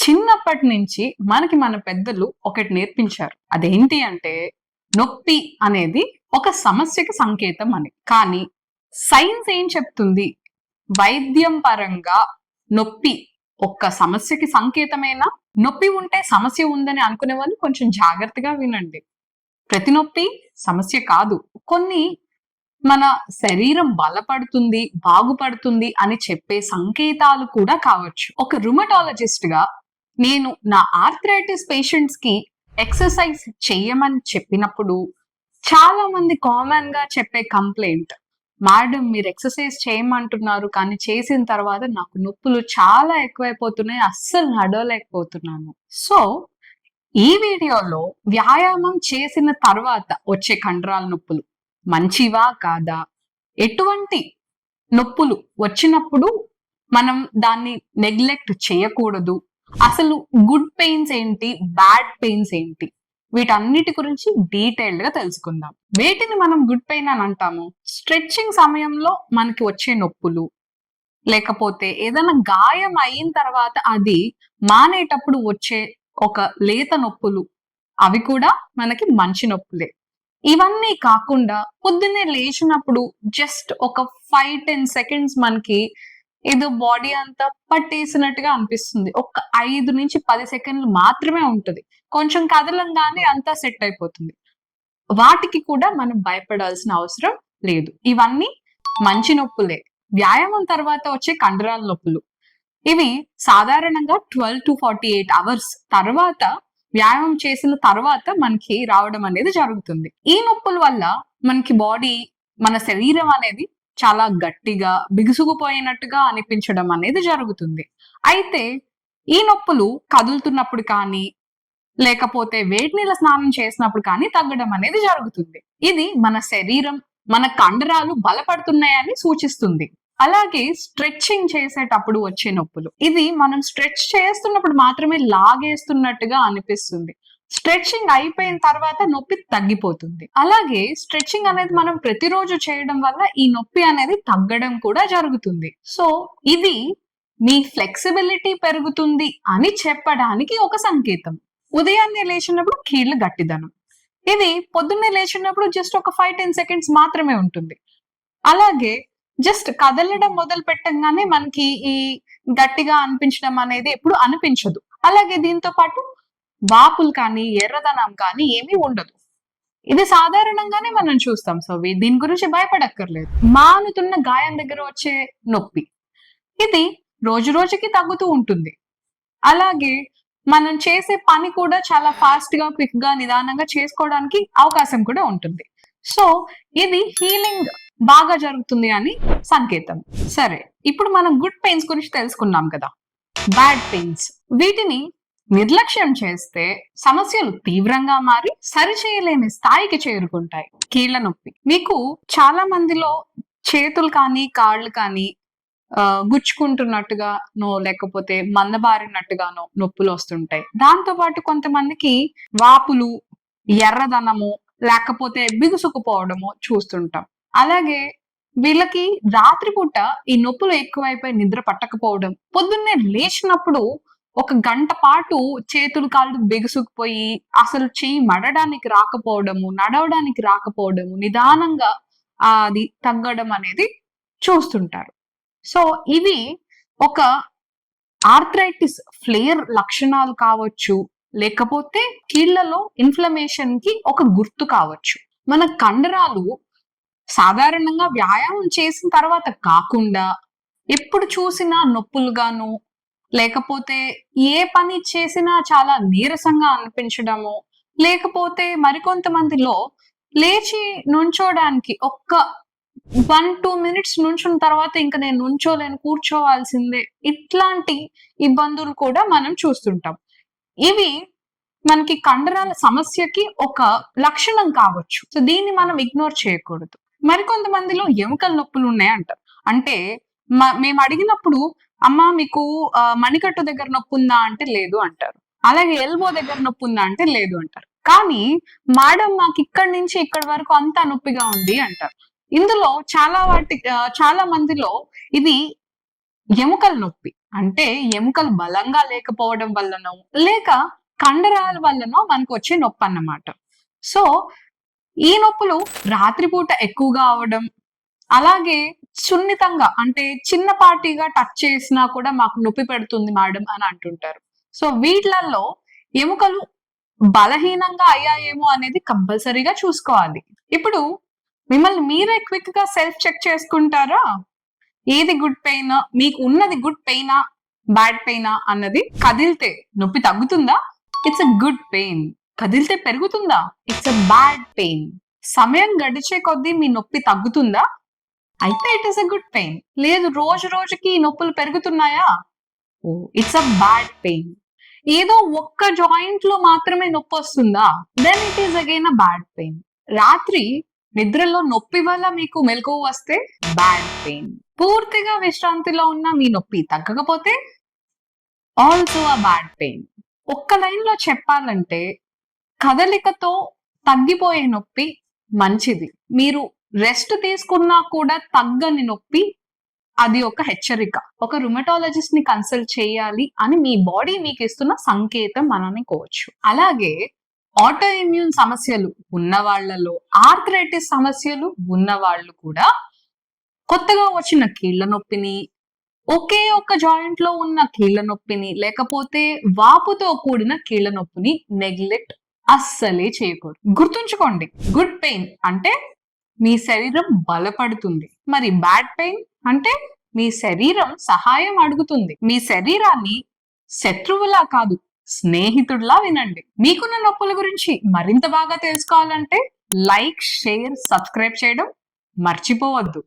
చిన్నప్పటి నుంచి మనకి మన పెద్దలు ఒకటి నేర్పించారు. అదేంటి అంటే నొప్పి అనేది ఒక సమస్యకి సంకేతం అని. కానీ సైన్స్ ఏం చెప్తుంది? వైద్యం పరంగా నొప్పి ఒక్క సమస్యకి సంకేతమేనా? నొప్పి ఉంటే సమస్య ఉందని అనుకునే వాళ్ళు కొంచెం జాగ్రత్తగా వినండి. ప్రతి నొప్పి సమస్య కాదు. కొన్ని మన శరీరం బలపడుతుంది, బాగుపడుతుంది అని చెప్పే సంకేతాలు కూడా కావచ్చు. ఒక రుమటాలజిస్ట్ గా నేను నా ఆర్థరైటిస్ పేషెంట్స్ కి ఎక్సర్సైజ్ చేయమని చెప్పినప్పుడు చాలా మంది కామన్ గా చెప్పే కంప్లైంట్, మేడం మీరు ఎక్సర్సైజ్ చేయమంటున్నారు కానీ చేసిన తర్వాత నాకు నొప్పులు చాలా ఎక్కువైపోతున్నాయి, అస్సలు నడవలేకపోతున్నాను. సో ఈ వీడియోలో వ్యాయామం చేసిన తర్వాత వచ్చే కండరాల నొప్పులు మంచివా కాదా, ఎటువంటి నొప్పులు వచ్చినప్పుడు మనం దాన్ని నెగ్లెక్ట్ చేయకూడదు, అసలు గుడ్ పెయిన్స్ ఏంటి, బ్యాడ్ పెయిన్స్ ఏంటి, వీటన్నిటి గురించి డీటెయిల్డ్ గా తెలుసుకుందాం. వేటిని మనం గుడ్ పెయిన్ అని అంటాము? స్ట్రెచ్చింగ్ సమయంలో మనకి వచ్చే నొప్పులు, లేకపోతే ఏదైనా గాయం అయిన తర్వాత అది మానేటప్పుడు వచ్చే ఒక లేత నొప్పులు, అవి కూడా మనకి మంచి నొప్పులే. ఇవన్నీ కాకుండా పొద్దున్నే లేచినప్పుడు జస్ట్ ఒక 5-10 సెకండ్స్ మనకి ఏదో బాడీ అంతా పట్టేసినట్టుగా అనిపిస్తుంది. ఒక 5-10 సెకండ్లు మాత్రమే ఉంటుంది. కొంచెం కదలంగానే అంతా సెట్ అయిపోతుంది. వాటికి కూడా మనం భయపడాల్సిన అవసరం లేదు. ఇవన్నీ మంచి నొప్పులే. వ్యాయామం తర్వాత వచ్చే కండరాల నొప్పులు, ఇవి సాధారణంగా 12 to 48 అవర్స్ తర్వాత వ్యాయామం చేసిన తర్వాత మనకి రావడం అనేది జరుగుతుంది. ఈ నొప్పుల వల్ల మనకి బాడీ, మన శరీరం అనేది చాలా గట్టిగా బిగుసుకుపోయినట్టుగా అనిపించడం అనేది జరుగుతుంది. అయితే ఈ నొప్పులు కదులుతున్నప్పుడు కానీ లేకపోతే వేడి నీళ్ళ స్నానం చేసినప్పుడు కానీ తగ్గడం అనేది జరుగుతుంది. ఇది మన శరీరం, మన కండరాలు బలపడుతున్నాయని సూచిస్తుంది. అలాగే స్ట్రెచ్చింగ్ చేసేటప్పుడు వచ్చే నొప్పులు, ఇది మనం స్ట్రెచ్ చేస్తున్నప్పుడు మాత్రమే లాగేస్తున్నట్టుగా అనిపిస్తుంది. స్ట్రెచ్చింగ్ అయిపోయిన తర్వాత నొప్పి తగ్గిపోతుంది. అలాగే స్ట్రెచ్చింగ్ అనేది మనం ప్రతిరోజు చేయడం వల్ల ఈ నొప్పి అనేది తగ్గడం కూడా జరుగుతుంది. సో ఇది మీ ఫ్లెక్సిబిలిటీ పెరుగుతుంది అని చెప్పడానికి ఒక సంకేతం. ఉదయాన్నే లేచినప్పుడు కీళ్ల గట్టిదనం, ఇది పొద్దున్నే లేచినప్పుడు జస్ట్ ఒక 5-10 సెకండ్స్ మాత్రమే ఉంటుంది. అలాగే జస్ట్ కదలడం మొదలు పెట్టంగానే మనకి ఈ గట్టిగా అనిపించడం అనేది ఎప్పుడు అనిపించదు. అలాగే దీంతో పాటు వాపులు కానీ ఎర్రదనం కానీ ఏమీ ఉండదు. ఇది సాధారణంగానే మనం చూస్తాం. సో దీని గురించి భయపడక్కర్లేదు. మానుతున్న గాయం దగ్గర వచ్చే నొప్పి, ఇది రోజు రోజుకి తగ్గుతూ ఉంటుంది. అలాగే మనం చేసే పని కూడా చాలా ఫాస్ట్ గా, క్విక్ గా, నిదానంగా చేసుకోవడానికి అవకాశం కూడా ఉంటుంది. సో ఇది హీలింగ్ బాగా జరుగుతుంది అని సంకేతం. సరే, ఇప్పుడు మనం గుడ్ పెయిన్స్ గురించి తెలుసుకున్నాం కదా. బ్యాడ్ పెయిన్స్, వీటిని నిర్లక్ష్యం చేస్తే సమస్యలు తీవ్రంగా మారి సరిచేయలేని స్థాయికి చేరుకుంటాయి. కీళ్ల నొప్పి, మీకు చాలా మందిలో చేతులు కానీ కాళ్ళు కానీ గుచ్చుకుంటున్నట్టుగానో లేకపోతే మందబారినట్టుగానో నొప్పులు వస్తుంటాయి. దాంతో పాటు కొంతమందికి వాపులు, ఎర్రదనము, లేకపోతే బిగుసుకుపోవడము చూస్తుంటాం. అలాగే వీళ్ళకి రాత్రిపూట ఈ నొప్పులు ఎక్కువైపోయి నిద్ర పట్టకపోవడం, పొద్దున్నే లేచినప్పుడు 1 గంట పాటు చేతులు కాళ్ళు బిగుసుకుపోయి అసలు చెయ్యి మడడానికి రాకపోవడము, నడవడానికి రాకపోవడము, నిదానంగా అది తగ్గడం అనేది చూస్తుంటారు. సో ఇవి ఒక ఆర్థరైటిస్ ఫ్లేర్ లక్షణాలు కావచ్చు, లేకపోతే కీళ్లలో ఇన్ఫ్లమేషన్ కి ఒక గుర్తు కావచ్చు. మన కండరాలు సాధారణంగా వ్యాయామం చేసిన తర్వాత కాకుండా ఎప్పుడు చూసినా నొప్పులుగాను, లేకపోతే ఏ పని చేసినా చాలా నీరసంగా అనిపించడము, లేకపోతే మరికొంతమందిలో లేచి నుంచోడానికి ఒక్క 1-2 మినిట్స్ నుంచున్న తర్వాత ఇంకా నేను నుంచోలేను, కూర్చోవాల్సిందే, ఇట్లాంటి ఇబ్బందులు కూడా మనం చూస్తుంటాం. ఇవి మనకి కండరాల సమస్యకి ఒక లక్షణం కావచ్చు. సో దీన్ని మనం ఇగ్నోర్ చేయకూడదు. మరికొంతమందిలో ఎముకల నొప్పులు ఉన్నాయంటారు. అంటే మేము అడిగినప్పుడు, అమ్మా మీకు మణికట్టు దగ్గర నొప్పి ఉందా అంటే లేదు అంటారు. అలాగే ఎల్బో దగ్గర నొప్పి ఉందా అంటే లేదు అంటారు. కానీ మేడం మాకు ఇక్కడి నుంచి ఇక్కడి వరకు అంతా నొప్పిగా ఉంది అంటారు. ఇందులో చాలా మందిలో ఇది ఎముకల నొప్పి, అంటే ఎముకలు బలంగా లేకపోవడం వల్లనో లేక కండరాల వల్లనో మనకు వచ్చే నొప్పి అన్నమాట. సో ఈ నొప్పులు రాత్రిపూట ఎక్కువగా అవడం, అలాగే సున్నితంగా అంటే చిన్నపాటిగా టచ్ చేసినా కూడా మాకు నొప్పి పెడుతుంది మేడం అని అంటుంటారు. సో వీటిలలో ఎముకలు బలహీనంగా అయ్యాయేమో అనేది కంపల్సరీగా చూసుకోవాలి. ఇప్పుడు మిమ్మల్ని మీరే క్విక్ గా సెల్ఫ్ చెక్ చేసుకుంటారా? ఏది గుడ్ పెయిన్, మీకు ఉన్నది గుడ్ పెయినా బ్యాడ్ పెయినా అన్నది. కదిలితే నొప్పి తగ్గుతుందా? It's a good pain. కదిలితే పెరుగుతుందా? It's a bad pain. సమయం గడిచే కొద్దీ మీ నొప్పి తగ్గుతుందా? అయితే it is a good pain. లేదు రోజు రోజుకి ఈ నొప్పులు పెరుగుతున్నాయా? Oh it's a bad pain. ఏదో ఒక్క జాయింట్ లో మాత్రమే నొప్పి వస్తుందా? Then it is again a bad pain. రాత్రి నిద్రలో నొప్పి వల్ల మీకు మెలకువ వస్తే బ్యాడ్ పెయిన్. పూర్తిగా విశ్రాంతిలో ఉన్న మీ నొప్పి తగ్గకపోతే ఆల్సో అ బ్యాడ్ పెయిన్. ఒక్క లైన్ లో చెప్పాలంటే కదలికతో తగ్గిపోయే నొప్పి మంచిది. మీరు రెస్ట్ తీసుకున్నా కూడా తగ్గని నొప్పి అది ఒక హెచ్చరిక. ఒక రుమటాలజిస్ట్ ని కన్సల్ట్ చేయాలి అని మీ బాడీ మీకు ఇస్తున్న సంకేతం మనం అనుకోవచ్చు. అలాగే ఆటో ఇమ్యూన్ సమస్యలు ఉన్న వాళ్ళలో, ఆర్థరైటిస్ సమస్యలు ఉన్న వాళ్ళు కూడా కొత్తగా వచ్చిన కీళ్ల నొప్పిని, ఒకే ఒక్క జాయింట్ లో ఉన్న కీళ్ల నొప్పిని, లేకపోతే వాపుతో కూడిన కీళ్ల నొప్పిని నెగ్లెక్ట్ అస్సలే చేయకూడదు. గుర్తుంచుకోండి, గుడ్ పెయిన్ అంటే మీ శరీరం బలపడుతుంది. మరి బ్యాడ్ పెయిన్ అంటే మీ శరీరం సహాయం అడుగుతుంది. మీ శరీరాన్ని శత్రువులా కాదు, స్నేహితుడిలా వినండి. మీకున్న నొప్పుల గురించి మరింత బాగా తెలుసుకోవాలంటే లైక్, షేర్, సబ్స్క్రైబ్ చేయడం మర్చిపోవద్దు.